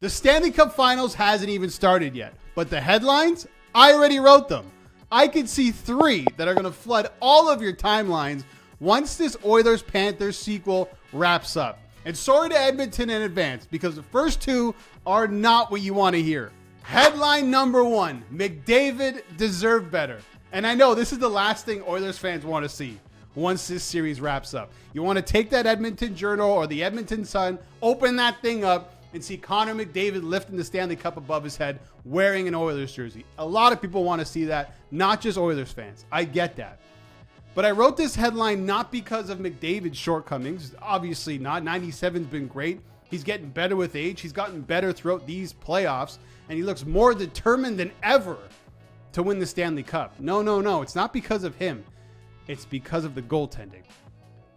The Stanley Cup Finals hasn't even started yet, but the headlines, I already wrote them. I can see 3 that are going to flood all of your timelines once this Oilers-Panthers sequel wraps up. And sorry to Edmonton in advance, because the first 2 are not what you want to hear. Headline number 1, McDavid deserved better. And I know this is the last thing Oilers fans want to see once this series wraps up. You want to take that Edmonton Journal or the Edmonton Sun, open that thing up, and see Connor McDavid lifting the Stanley Cup above his head wearing an Oilers jersey. A lot of people want to see that, not just Oilers fans. I get that. But I wrote this headline not because of McDavid's shortcomings. Obviously not. 97's been great. He's getting better with age. He's gotten better throughout these playoffs, and he looks more determined than ever to win the Stanley Cup. No. It's not because of him. It's because of the goaltending.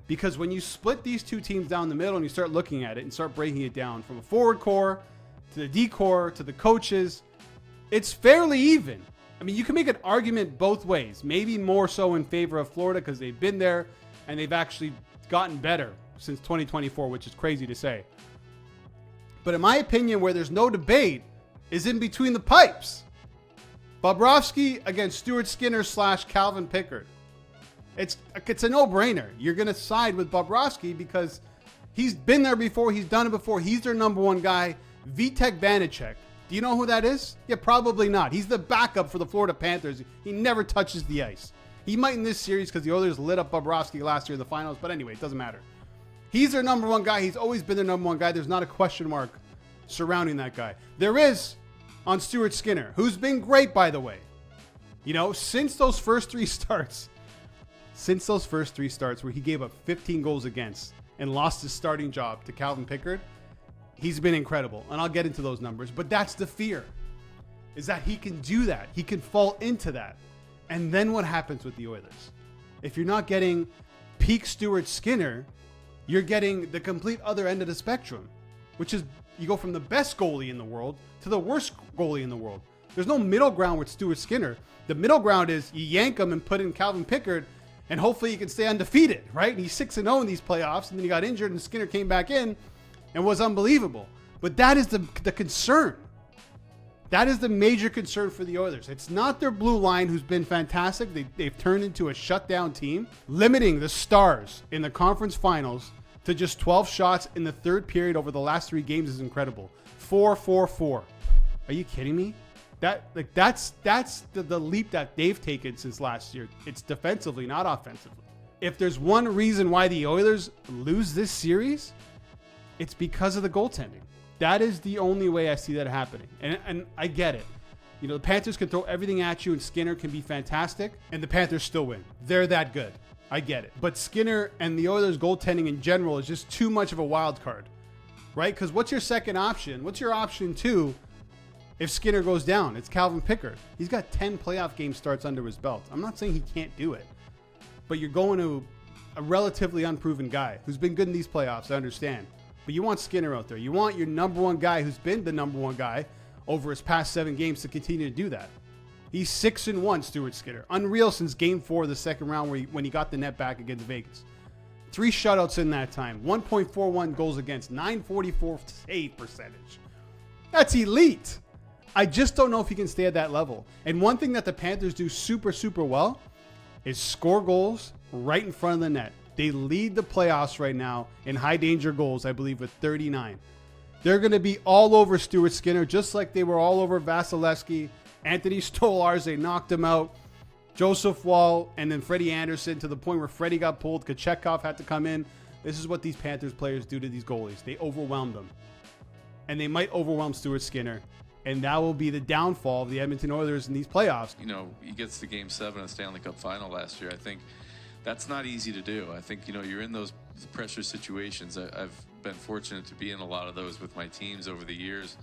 Because when you split these 2 teams down the middle and you start looking at it and start breaking it down from a forward core to the D core to the coaches, it's fairly even. I mean, you can make an argument both ways, maybe more so in favor of Florida because they've been there and they've actually gotten better since 2024, which is crazy to say. But in my opinion, where there's no debate is in between the pipes. Bobrovsky against Stuart Skinner / Calvin Pickard. It's a no-brainer. You're going to side with Bobrovsky because he's been there before. He's done it before. He's their number 1 guy. Vitek Vanacek. Do you know who that is? Yeah, probably not. He's the backup for the Florida Panthers. He never touches the ice. He might in this series because the Oilers lit up Bobrovsky last year in the finals. But anyway, it doesn't matter. He's their number 1 guy. He's always been their number 1 guy. There's not a question mark surrounding that guy. There is on Stuart Skinner, who's been great, by the way. You know, since those first 3 starts where he gave up 15 goals against and lost his starting job to Calvin Pickard, he's been incredible. And I'll get into those numbers, but that's the fear, is that he can do that. He can fall into that. And then what happens with the Oilers? If you're not getting peak Stuart Skinner, you're getting the complete other end of the spectrum, which is you go from the best goalie in the world to the worst goalie in the world. There's no middle ground with Stuart Skinner. The middle ground is you yank him and put in Calvin Pickard, and hopefully you can stay undefeated, right? And he's 6-0 in these playoffs, and then he got injured, and Skinner came back in and was unbelievable. But that is the concern. That is the major concern for the Oilers. It's not their blue line, who's been fantastic. They've turned into a shutdown team. Limiting the Stars in the conference finals to just 12 shots in the third period over the last 3 games is incredible. 4-4-4. Are you kidding me? That's the leap that they've taken since last year. It's defensively, not offensively. If there's one reason why the Oilers lose this series, it's because of the goaltending. That is the only way I see that happening. And I get it. You know, the Panthers can throw everything at you and Skinner can be fantastic, and the Panthers still win. They're that good. I get it. But Skinner and the Oilers goaltending in general is just too much of a wild card, right? Because what's your second option? What's your option 2? If Skinner goes down, it's Calvin Pickard. He's got 10 playoff game starts under his belt. I'm not saying he can't do it, but you're going to a relatively unproven guy who's been good in these playoffs, I understand. But you want Skinner out there. You want your number 1 guy who's been the number 1 guy over his past 7 games to continue to do that. He's 6-1, Stuart Skinner. Unreal since game 4 of the second round when he got the net back against Vegas. 3 shutouts in that time. 1.41 goals against. .944 save percentage. That's elite. I just don't know if he can stay at that level. And one thing that the Panthers do super, super well is score goals right in front of the net. They lead the playoffs right now in high danger goals, I believe, with 39. They're going to be all over Stuart Skinner, just like they were all over Vasilevsky. Anthony Stolarz, they knocked him out. Joseph Wall, and then Freddie Anderson, to the point where Freddie got pulled. Kachekov had to come in. This is what these Panthers players do to these goalies. They overwhelm them. And they might overwhelm Stuart Skinner. And that will be the downfall of the Edmonton Oilers in these playoffs. You know, he gets to Game 7 of the Stanley Cup Final last year. I think that's not easy to do. I think, you know, you're in those pressure situations. I've been fortunate to be in a lot of those with my teams over the years.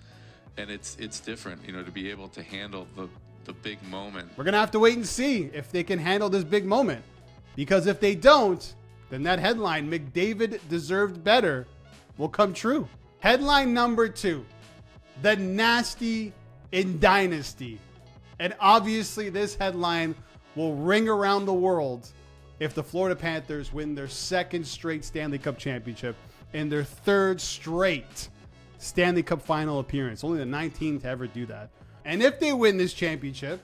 And it's different, you know, to be able to handle the big moment. We're going to have to wait and see if they can handle this big moment. Because if they don't, then that headline, McDavid deserved better, will come true. Headline number 2. The nasty in Dynasty. And obviously this headline will ring around the world if the Florida Panthers win their 2nd straight Stanley Cup championship and their 3rd straight Stanley Cup Final appearance. Only the 19th to ever do that. And if they win this championship,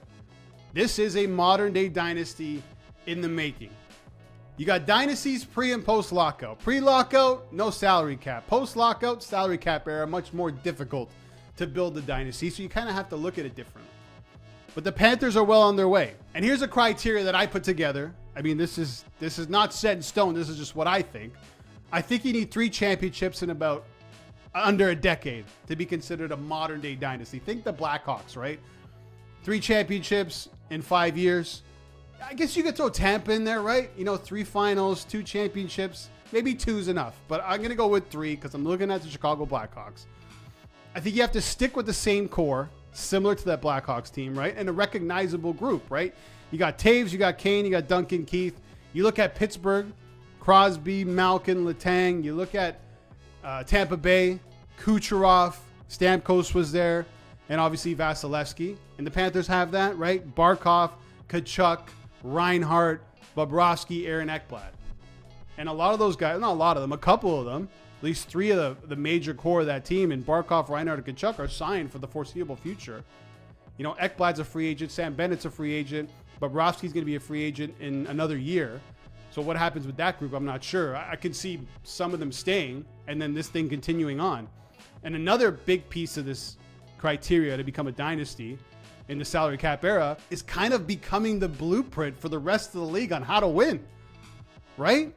this is a modern day dynasty in the making. You got dynasties pre and post lockout. Pre-lockout, no salary cap. Post-lockout, salary cap era, much more difficult to build the dynasty. So you kind of have to look at it differently. But the Panthers are well on their way. And here's a criteria that I put together. I mean, this is not set in stone. This is just what I think. I think you need 3 championships in about under a decade to be considered a modern day dynasty. Think the Blackhawks, right? 3 championships in 5 years. I guess you could throw Tampa in there, right? 3 finals, 2 championships. Maybe 2 is enough, but I'm going to go with 3 because I'm looking at the Chicago Blackhawks. I think you have to stick with the same core, similar to that Blackhawks team, right? And a recognizable group, right? You got Taves, you got Kane, you got Duncan Keith. You look at Pittsburgh, Crosby, Malkin, Letang. You look at Tampa Bay, Kucherov, Stamkos was there, and obviously Vasilevsky. And the Panthers have that, right? Barkov, Tkachuk, Reinhart, Bobrovsky, Aaron Ekblad. And a lot of those guys, not a lot of them, a couple of them, at least 3 of the major core of that team, and Barkov, Reinhart, and Tkachuk are signed for the foreseeable future. Ekblad's a free agent, Sam Bennett's a free agent, Bobrovsky's going to be a free agent in another year. So what happens with that group, I'm not sure. I can see some of them staying and then this thing continuing on. And another big piece of this criteria to become a dynasty in the salary cap era is kind of becoming the blueprint for the rest of the league on how to win, right?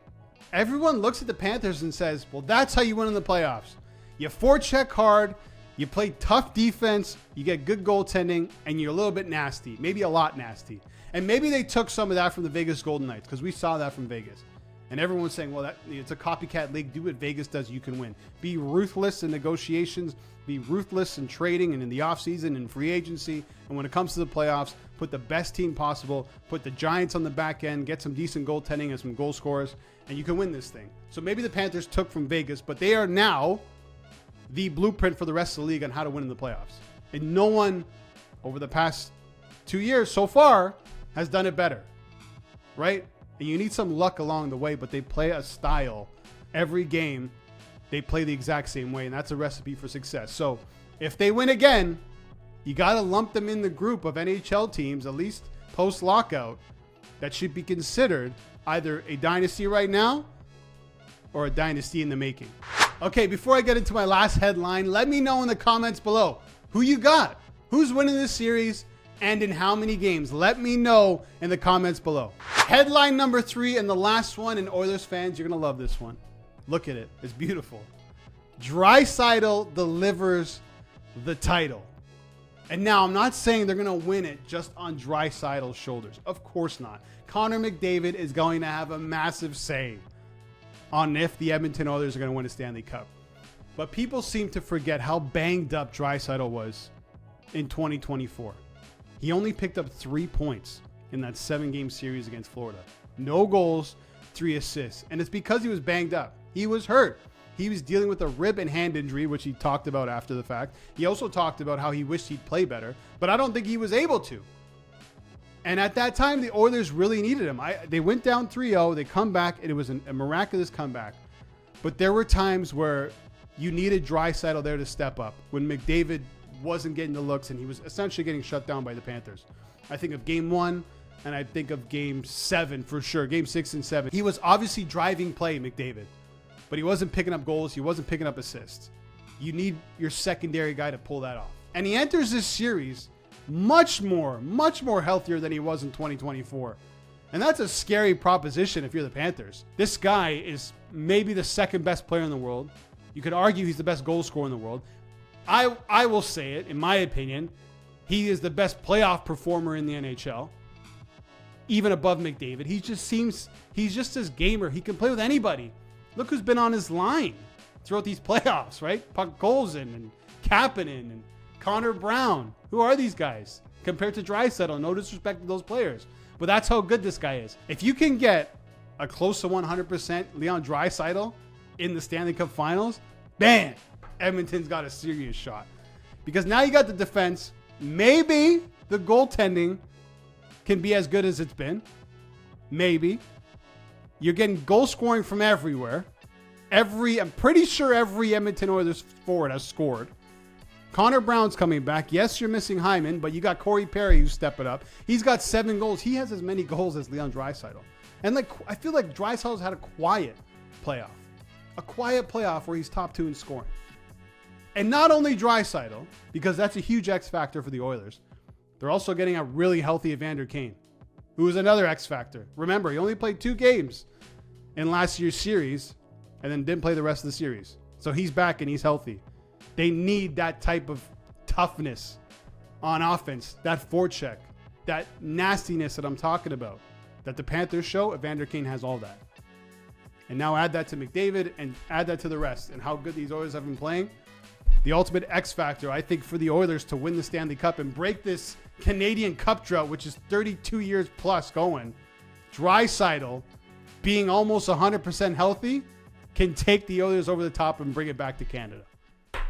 Everyone looks at the Panthers and says, well, that's how you win in the playoffs. You forecheck hard, you play tough defense, you get good goaltending, and you're a little bit nasty, maybe a lot nasty. And maybe they took some of that from the Vegas Golden Knights because we saw that from Vegas. And everyone's saying, well, it's a copycat league. Do what Vegas does, you can win. Be ruthless in negotiations. Be ruthless in trading and in the offseason and free agency. And when it comes to the playoffs, put the best team possible. Put the Giants on the back end. Get some decent goaltending and some goal scorers. And you can win this thing. So maybe the Panthers took from Vegas, but they are now the blueprint for the rest of the league on how to win in the playoffs. And no one over the past 2 years so far has done it better, right? And you need some luck along the way, but they play a style. Every game, they play the exact same way, and that's a recipe for success. So if they win again, you got to lump them in the group of NHL teams, at least post-lockout, that should be considered either a dynasty right now or a dynasty in the making. Okay, before I get into my last headline, let me know in the comments below who you got. Who's winning this series? And in how many games? Let me know in the comments below. Headline number 3 and the last one, and Oilers fans, you're going to love this one. Look at it. It's beautiful. Draisaitl delivers the title. And now I'm not saying they're going to win it just on Draisaitl's shoulders. Of course not. Connor McDavid is going to have a massive say on if the Edmonton Oilers are going to win a Stanley Cup. But people seem to forget how banged up Draisaitl was in 2024. He only picked up 3 points in that 7-game series against Florida. No goals, 3 assists. And it's because he was banged up. He was hurt. He was dealing with a rib and hand injury, which he talked about after the fact. He also talked about how he wished he'd play better, but I don't think he was able to. And at that time, the Oilers really needed him. They went down 3-0. They come back, and it was a miraculous comeback. But there were times where you needed Draisaitl there to step up when McDavid wasn't getting the looks and he was essentially getting shut down by the Panthers. I think of game 1 and I think of game 7 for sure. Game 6 and 7. He was obviously driving play, McDavid, but he wasn't picking up goals. He wasn't picking up assists. You need your secondary guy to pull that off. And he enters this series much more healthier than he was in 2024. And that's a scary proposition if you're the Panthers. This guy is maybe the second best player in the world. You could argue he's the best goal scorer in the world. I will say it, in my opinion, he is the best playoff performer in the NHL, even above McDavid. He's just this gamer. He can play with anybody. Look who's been on his line throughout these playoffs, right? Puck Golzin and Kapanen and Connor Brown. Who are these guys compared to Draisaitl? No disrespect to those players, but that's how good this guy is. If you can get a close to 100% Leon Draisaitl in the Stanley Cup Finals, bam! Edmonton's got a serious shot because now you got the defense. Maybe the goaltending can be as good as it's been. Maybe you're getting goal scoring from everywhere. I'm pretty sure every Edmonton Oilers forward has scored. Connor Brown's coming back. Yes, you're missing Hyman, but you got Corey Perry who's stepping up. He's got 7 goals. He has as many goals as Leon Draisaitl. And I feel like Draisaitl's had a quiet playoff. A quiet playoff where he's top 2 in scoring. And not only Draisaitl, because that's a huge X factor for the Oilers. They're also getting a really healthy Evander Kane, who is another X factor. Remember, he only played 2 games in last year's series and then didn't play the rest of the series. So he's back and he's healthy. They need that type of toughness on offense, that forecheck, that nastiness that I'm talking about, that the Panthers show. Evander Kane has all that. And now add that to McDavid and add that to the rest and how good these Oilers have been playing. The ultimate X factor, I think, for the Oilers to win the Stanley Cup and break this Canadian Cup drought, which is 32 years plus going. Draisaitl, being almost 100% healthy, can take the Oilers over the top and bring it back to Canada.